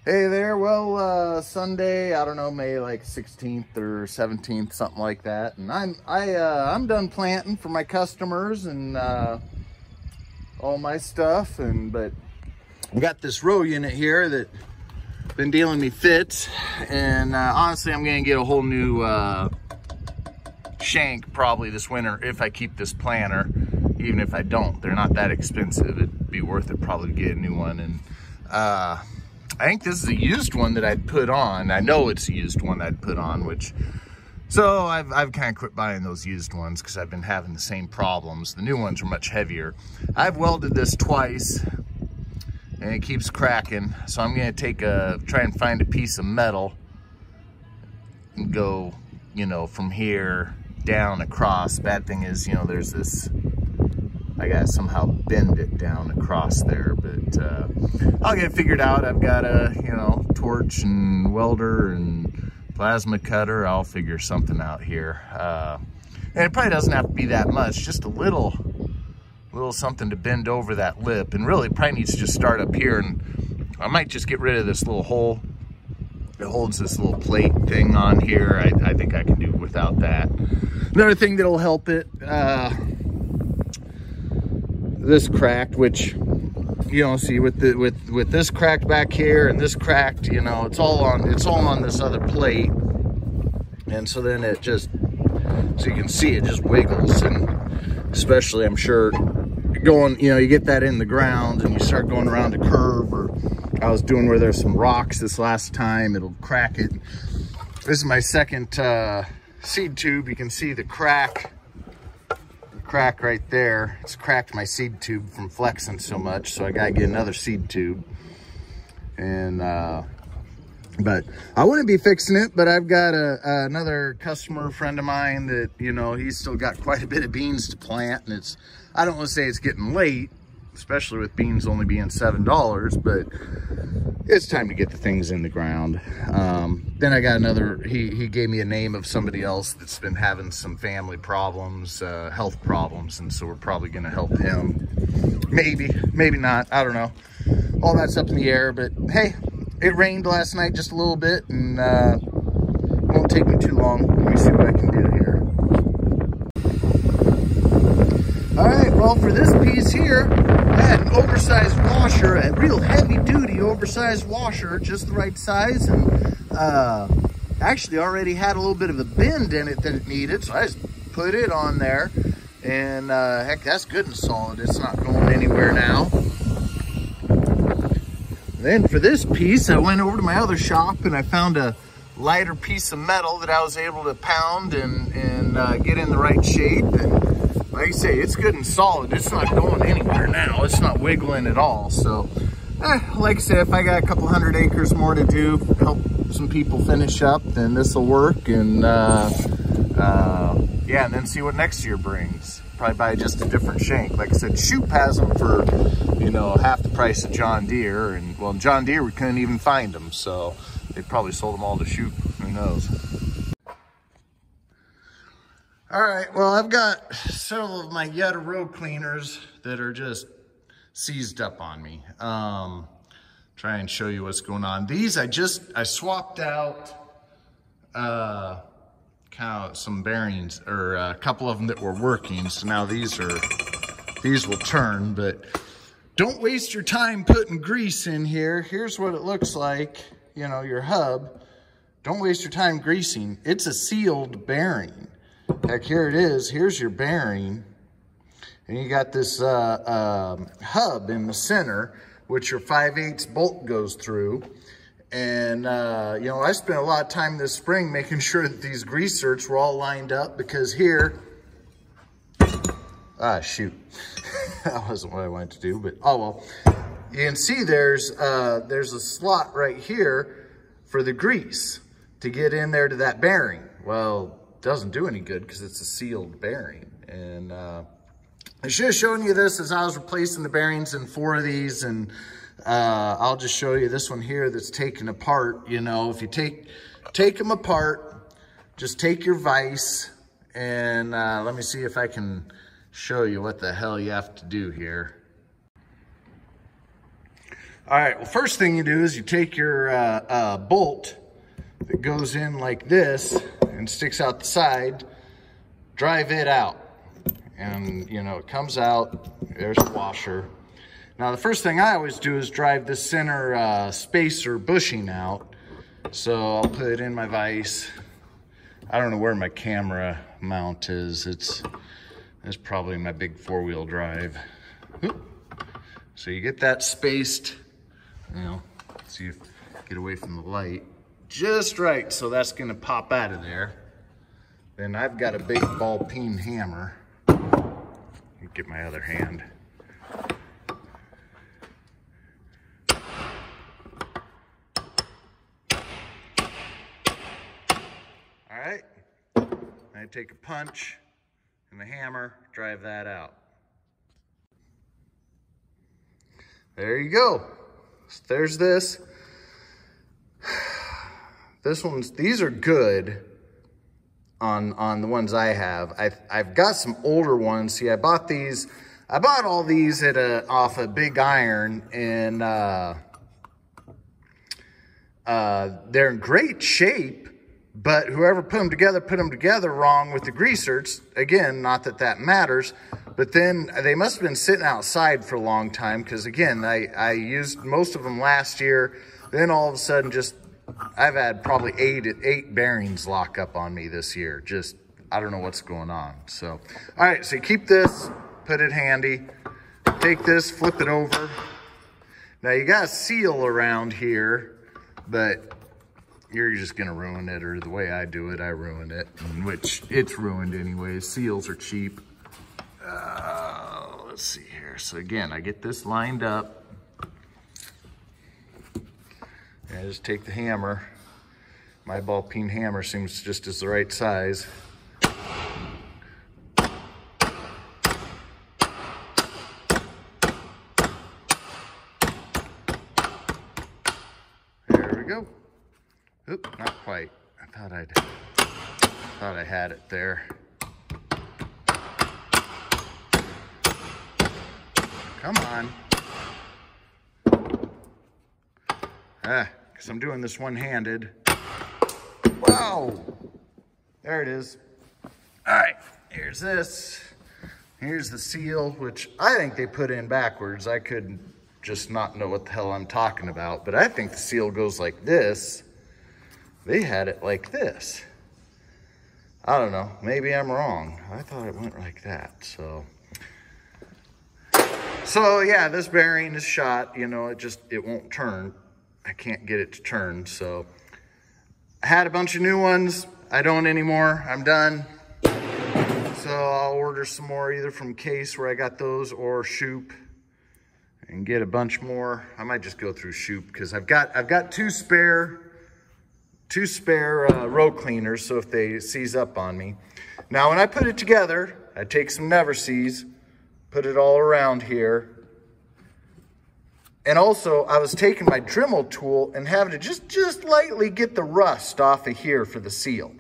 Hey there. Well, Sunday, I don't know, May like 16th or 17th, something like that. And I'm done planting for my customers and all my stuff. But I got this row unit here that been dealing me fits. And honestly, I'm gonna get a whole new shank probably this winter if I keep this planter. Even if I don't, they're not that expensive. It'd be worth it probably to get a new one. And I think this is a used one that I'd put on. I know it's a used one I'd put on, so I've kind of quit buying those used ones because I've been having the same problems. The new ones are much heavier. I've welded this twice and it keeps cracking. So I'm gonna try and find a piece of metal and go, from here down across. Bad thing is, there's this, I gotta somehow bend it down across there, but I'll get it figured out. I've got a, torch and welder and plasma cutter. I'll figure something out here. And it probably doesn't have to be that much, just a little something to bend over that lip. And really, it probably needs to just start up here. And I might just get rid of this little hole that holds this little plate thing on here. I think I can do without that. Another thing that'll help it, this cracked, which see with this cracked back here and this cracked, it's all on this other plate. And so then it just, so you can see it just wiggles. And especially, I'm sure going, you get that in the ground and you start going around a curve, or I was doing where there's some rocks this last time, it'll crack it. This is my second seed tube. You can see the crack right there. It's cracked my seed tube from flexing so much, so I gotta get another seed tube. And but I wouldn't be fixing it, but I've got another customer friend of mine that, he's still got quite a bit of beans to plant, and I don't want to say it's getting late, especially with beans only being $7, but it's time to get the things in the ground. Then I got another, he gave me a name of somebody else that's been having some family problems, health problems, and so we're probably gonna help him. Maybe not, I don't know. All that's up in the air, but hey, it rained last night just a little bit, and it won't take me too long. Let me see what I can do here. All right, well, for this piece here, I had an oversized washer, a real heavy-duty oversized washer, just the right size, and actually already had a little bit of a bend in it that it needed, so I just put it on there, and heck, that's good and solid. It's not going anywhere now. Then for this piece, I went over to my other shop and I found a lighter piece of metal that I was able to pound and get in the right shape. And like I say, it's good and solid. It's not going anywhere now. It's not wiggling at all. So, like I said, if I got a couple 100 acres more to do, help some people finish up, then this will work. And yeah, and then see what next year brings. Probably buy just a different shank. Like I said, Shoop has them for, half the price of John Deere. And well, John Deere, we couldn't even find them. So they probably sold them all to Shoop. Who knows? All right, well, I've got several of my Yetta row cleaners that are just seized up on me. Try and show you what's going on. These, I swapped out kind of some bearings, or a couple of them that were working. So now these will turn, but don't waste your time putting grease in here. Here's what it looks like, your hub. Don't waste your time greasing. It's a sealed bearing. Heck, here it is. Here's your bearing. And you got this hub in the center, which your 5/8 bolt goes through. And, I spent a lot of time this spring making sure that these grease zerks were all lined up, because here, shoot, that wasn't what I wanted to do, but oh well. You can see there's a slot right here for the grease to get in there to that bearing. Well, it doesn't do any good because it's a sealed bearing. And I should have shown you this as I was replacing the bearings in 4 of these, and I'll just show you this one here that's taken apart. If you take them apart, just take your vise, and let me see if I can show you what the hell you have to do here. All right, well, first thing you do is you take your bolt that goes in like this and sticks out the side, drive it out. And, you know, it comes out, there's the washer. Now, the first thing I always do is drive this center spacer bushing out. So I'll put it in my vise. I don't know where my camera mount is. It's probably my big 4-wheel drive. So you get that spaced, you know, so you get away from the light just right. So that's gonna pop out of there. Then I've got a big ball peen hammer. Get my other hand. All right, I take a punch and the hammer, drive that out. There you go. So there's this. These are good on the ones I have. I've got some older ones. See, I bought all these at off a Big Iron, and they're in great shape, but whoever put them together wrong with the greasers. Again, not that that matters, but then they must have been sitting outside for a long time, because again, I used most of them last year. Then all of a sudden, I've had probably eight bearings lock up on me this year. Just, I don't know what's going on. So, all right, so you keep this, put it handy. Take this, flip it over. Now you got a seal around here, but you're just gonna ruin it, or the way I do it, I ruin it, which it's ruined anyways. Seals are cheap. Let's see here. So again, I get this lined up. I just take the hammer. My ball peen hammer seems just as the right size. There we go. Oop, not quite. I thought I had it there. Come on. Because I'm doing this one-handed. Wow! There it is. All right, here's this. Here's the seal, which I think they put in backwards. I could just not know what the hell I'm talking about, but I think the seal goes like this. They had it like this. I don't know, maybe I'm wrong. I thought it went like that, so yeah, this bearing is shot, you know, it won't turn. I can't get it to turn, so I had a bunch of new ones. I don't anymore, I'm done. So I'll order some more either from Case where I got those, or Shoop, and get a bunch more. I might just go through Shoop because I've got two spare row cleaners, so if they seize up on me. Now when I put it together, I take some Never Seize, put it all around here. And also, I was taking my Dremel tool and having to just lightly get the rust off of here for the seal.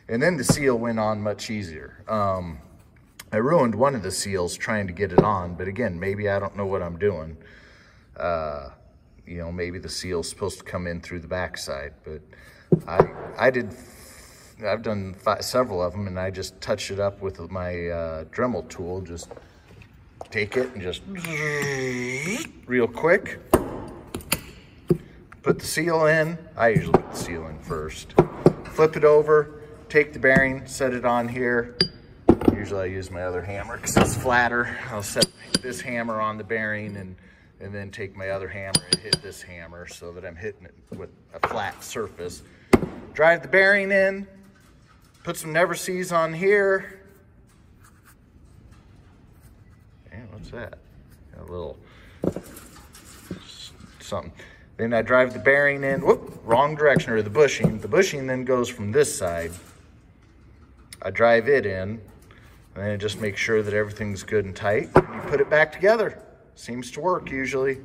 And then the seal went on much easier. I ruined one of the seals trying to get it on, but again, maybe I don't know what I'm doing. You know, maybe the seal's supposed to come in through the backside, but I've done several of them, and I just touched it up with my Dremel tool. Just take it and just real quick. Put the seal in. I usually put the seal in first. Flip it over, take the bearing, set it on here. Usually I use my other hammer because it's flatter. I'll set this hammer on the bearing and then take my other hammer and hit this hammer so that I'm hitting it with a flat surface. Drive the bearing in, put some Never Seize on here. And what's that? A little something. Then I drive the bearing in, whoop, wrong direction, or the bushing. The bushing then goes from this side. I drive it in, and then just make sure that everything's good and tight. And you put it back together. Seems to work usually.